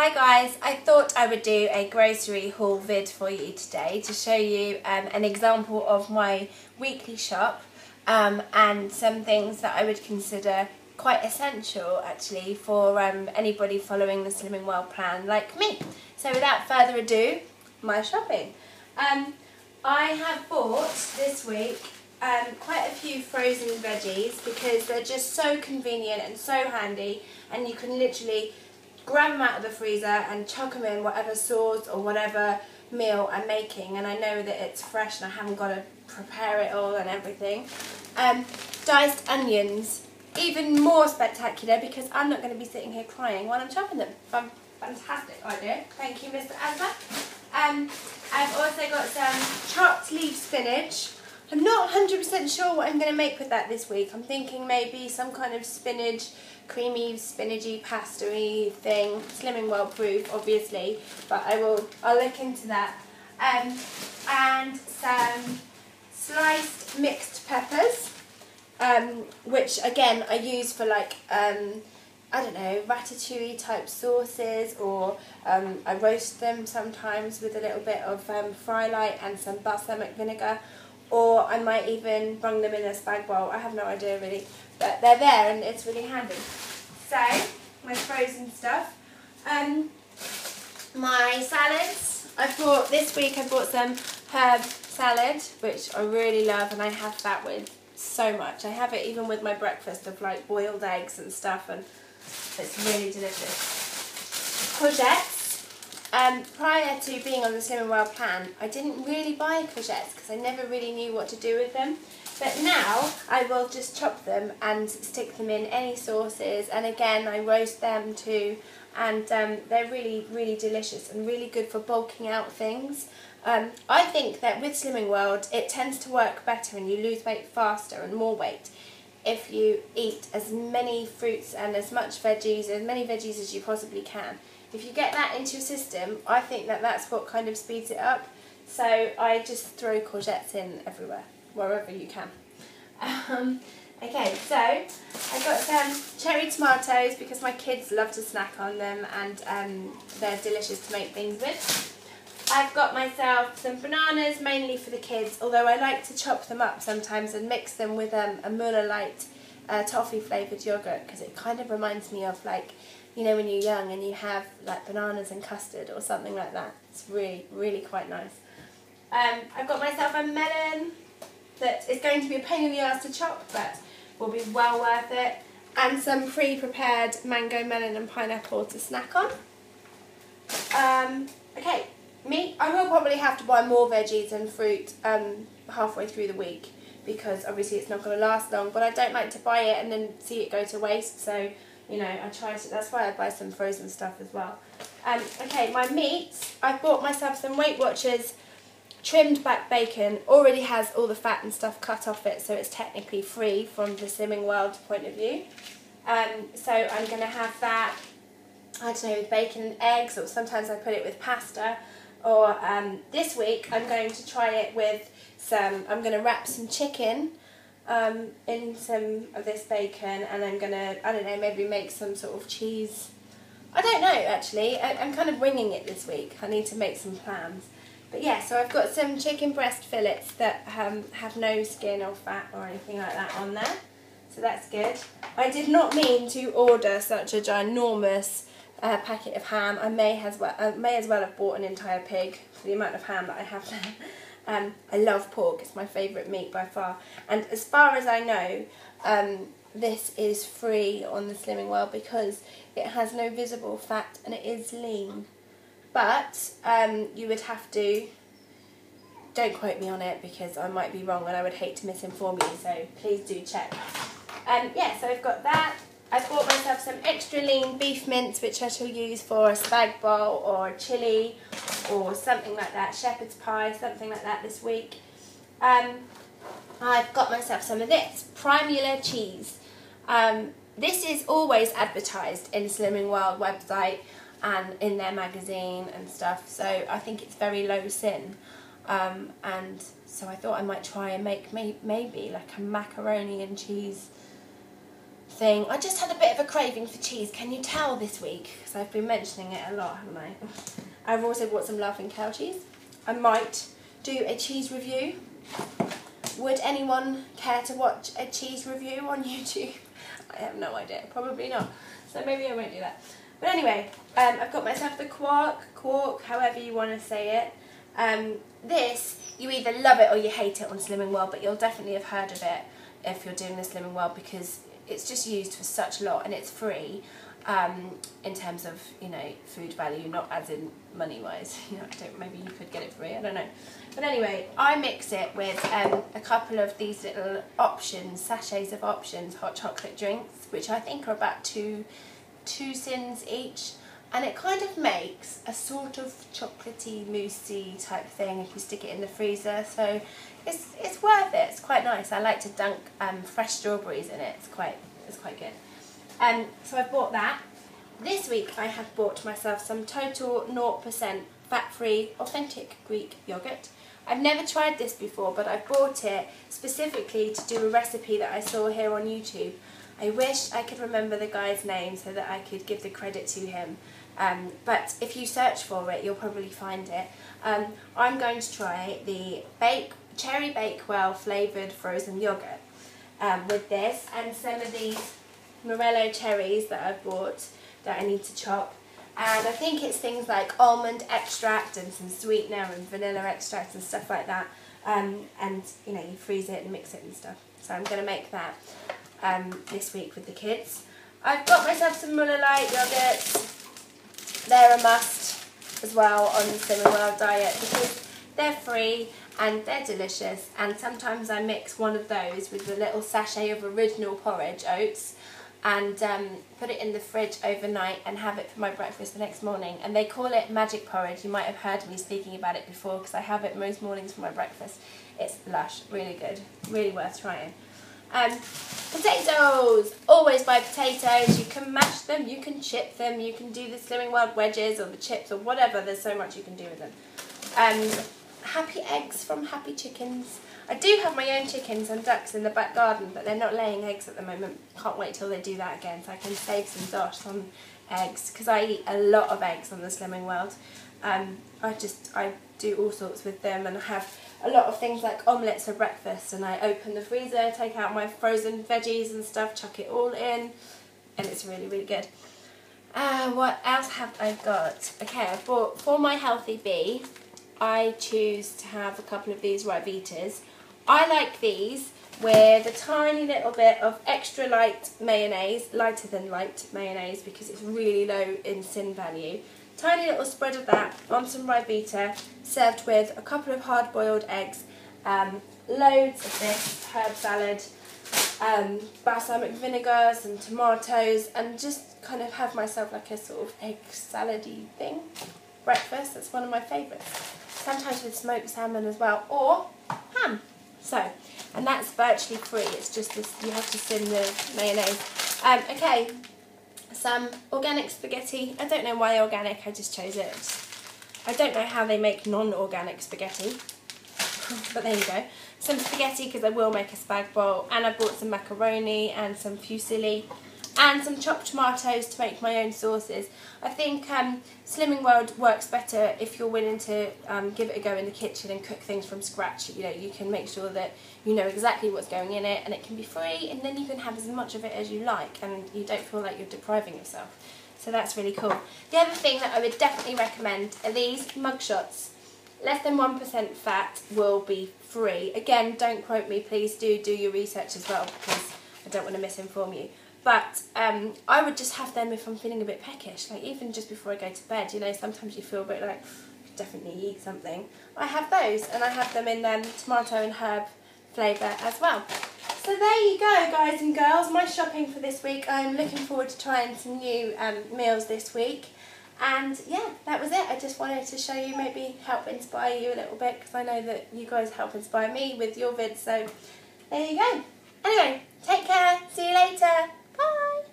Hi guys, I thought I would do a grocery haul vid for you today to show you an example of my weekly shop and some things that I would consider quite essential actually for anybody following the Slimming Well plan like me. So without further ado, my shopping. I have bought this week quite a few frozen veggies because they're just so convenient and so handy, and you can literally grab them out of the freezer and chuck them in whatever sauce or whatever meal I'm making, and I know that it's fresh and I haven't got to prepare it all and everything. Diced onions, even more spectacular because I'm not going to be sitting here crying while I'm chopping them. Fantastic idea, thank you Mr. Asma. I've also got some chopped leaf spinach. I'm not 100% sure what I'm going to make with that this week. I'm thinking maybe some kind of spinach, creamy, spinachy, pasta-y thing. Slimming Well proof, obviously, but I'll look into that. And some sliced mixed peppers, which again I use for like, I don't know, ratatouille type sauces, or I roast them sometimes with a little bit of fry light and some balsamic vinegar. Or I might even bung them in a spag bowl. I have no idea really, but they're there and it's really handy. So, my frozen stuff. My salads. This week I bought some herb salad, which I really love, and I have that with so much. I have it even with my breakfast of like boiled eggs and stuff, and it's really delicious. Courgettes. Prior to being on the Slimming Well plan, I didn't really buy courgettes because I never really knew what to do with them. But now I will just chop them and stick them in any sauces, and again I roast them too, and they're really, really delicious and really good for bulking out things. I think that with Slimming World it tends to work better and you lose weight faster and more weight if you eat as many fruits and as many veggies as you possibly can. If you get that into your system, I think that that's what kind of speeds it up. So I just throw courgettes in everywhere, wherever you can. Okay, so I got some cherry tomatoes because my kids love to snack on them, and they're delicious to make things with. I've got myself some bananas, mainly for the kids, although I like to chop them up sometimes and mix them with a Muller Light toffee flavoured yoghurt, because it kind of reminds me of, like, you know, when you're young and you have like bananas and custard or something like that. It's really, really quite nice. I've got myself a melon that is going to be a pain in the ass to chop, but will be well worth it. And some pre-prepared mango, melon and pineapple to snack on. Okay, meat. I will probably have to buy more veggies and fruit halfway through the week, because obviously it's not going to last long, but I don't like to buy it and then see it go to waste, so you know, that's why I buy some frozen stuff as well. Okay, my meats. I've bought myself some Weight Watchers trimmed back bacon. Already has all the fat and stuff cut off it, so it's technically free from the Slimming World point of view. So I'm going to have that, I don't know, with bacon and eggs, or sometimes I put it with pasta. Or this week I'm going to try it with I'm going to wrap some chicken in some of this bacon, and I'm going to, I don't know, maybe make some sort of cheese. I don't know actually, I'm kind of winging it this week. I need to make some plans. But yeah, so I've got some chicken breast fillets that have no skin or fat or anything like that on there. So that's good. I did not mean to order such a ginormous packet of ham. I may as well have bought an entire pig for the amount of ham that I have there. I love pork, it's my favourite meat by far, and as far as I know this is free on the Slimming Well because it has no visible fat and it is lean, but you would have to, don't quote me on it because I might be wrong and I would hate to misinform you, so please do check. Yeah, so I've got that. I bought myself some extra lean beef mince, which I shall use for a spag bowl or a chilli or something like that, shepherd's pie, something like that this week. I've got myself some of this, Primula cheese. This is always advertised in the Slimming World website and in their magazine and stuff, so I think it's very low sin. And so I thought I might try and make maybe like a macaroni and cheese thing. I just had a bit of a craving for cheese. Can you tell this week? Because I've been mentioning it a lot, haven't I? I've also bought some Laughing Cow cheese. I might do a cheese review. Would anyone care to watch a cheese review on YouTube? I have no idea. Probably not. So maybe I won't do that. But anyway, I've got myself the quark, however you want to say it. This, you either love it or you hate it on Slimming World, but you'll definitely have heard of it if you're doing the Slimming World, because it's just used for such a lot and it's free in terms of, you know, food value, not as in money-wise. You know, maybe you could get it free, I don't know. But anyway, I mix it with a couple of these little options, sachets of options, hot chocolate drinks, which I think are about two sins each, and it kind of makes a sort of chocolatey, moussey type thing if you stick it in the freezer. So it's worth it. It's quite nice. I like to dunk fresh strawberries in it. It's quite good. So I bought that. This week I have bought myself some total 0% fat-free authentic Greek yogurt. I've never tried this before, but I bought it specifically to do a recipe that I saw here on YouTube. I wish I could remember the guy's name so that I could give the credit to him. But if you search for it, you'll probably find it. I'm going to try the Cherry Bakewell flavoured frozen yogurt with this and some of these Morello cherries that I've bought that I need to chop. And I think it's things like almond extract and some sweetener and vanilla extract and stuff like that. And you know, you freeze it and mix it and stuff. So I'm going to make that this week with the kids. I've got myself some Muller Light yogurts. They're a must as well on the Slimming World diet because they're free and they're delicious, and sometimes I mix one of those with a little sachet of original porridge oats and put it in the fridge overnight and have it for my breakfast the next morning. And they call it magic porridge. You might have heard me speaking about it before because I have it most mornings for my breakfast. It's lush, really good, really worth trying. Potatoes! Always buy potatoes. You can mash them, you can chip them, you can do the Slimming World wedges or the chips or whatever. There's so much you can do with them. Happy eggs from Happy Chickens. I do have my own chickens and ducks in the back garden, but they're not laying eggs at the moment. Can't wait till they do that again so I can save some dosh on eggs because I eat a lot of eggs on the Slimming World. I do all sorts with them, and I have a lot of things like omelettes for breakfast, and I open the freezer, take out my frozen veggies and stuff, chuck it all in, and it's really, really good. What else have I got? Okay, I bought, for my healthy bee, I choose to have a couple of these Ryvitas. I like these with a tiny little bit of extra light mayonnaise, lighter than light mayonnaise because it's really low in sin value. Tiny little spread of that on some Ryvita, served with a couple of hard-boiled eggs, loads of this herb salad, balsamic vinegar, some tomatoes, and just kind of have myself like a sort of egg salad-y thing. Breakfast, that's one of my favourites. Sometimes with smoked salmon as well, or ham. So, and that's virtually free, it's just this, you have to sin the mayonnaise. Okay, some organic spaghetti. I don't know why organic, I just chose it. I don't know how they make non-organic spaghetti, but there you go. Some spaghetti because I will make a spag bowl, and I bought some macaroni and some fusilli and some chopped tomatoes to make my own sauces. I think Slimming World works better if you're willing to give it a go in the kitchen and cook things from scratch. You know, you can make sure that you know exactly what's going in it, and it can be free, and then you can have as much of it as you like, and you don't feel like you're depriving yourself. So that's really cool. The other thing that I would definitely recommend are these mug shots. Less than 1% fat will be free. Again, don't quote me, please do your research as well because I don't want to misinform you. But I would just have them if I'm feeling a bit peckish, like even just before I go to bed. You know, sometimes you feel a bit like, I could definitely eat something. I have those, and I have them in tomato and herb flavour as well. So there you go, guys and girls, my shopping for this week. I'm looking forward to trying some new meals this week. And yeah, that was it. I just wanted to show you, maybe help inspire you a little bit, because I know that you guys help inspire me with your vids. So there you go. Anyway, take care. See you later. Bye.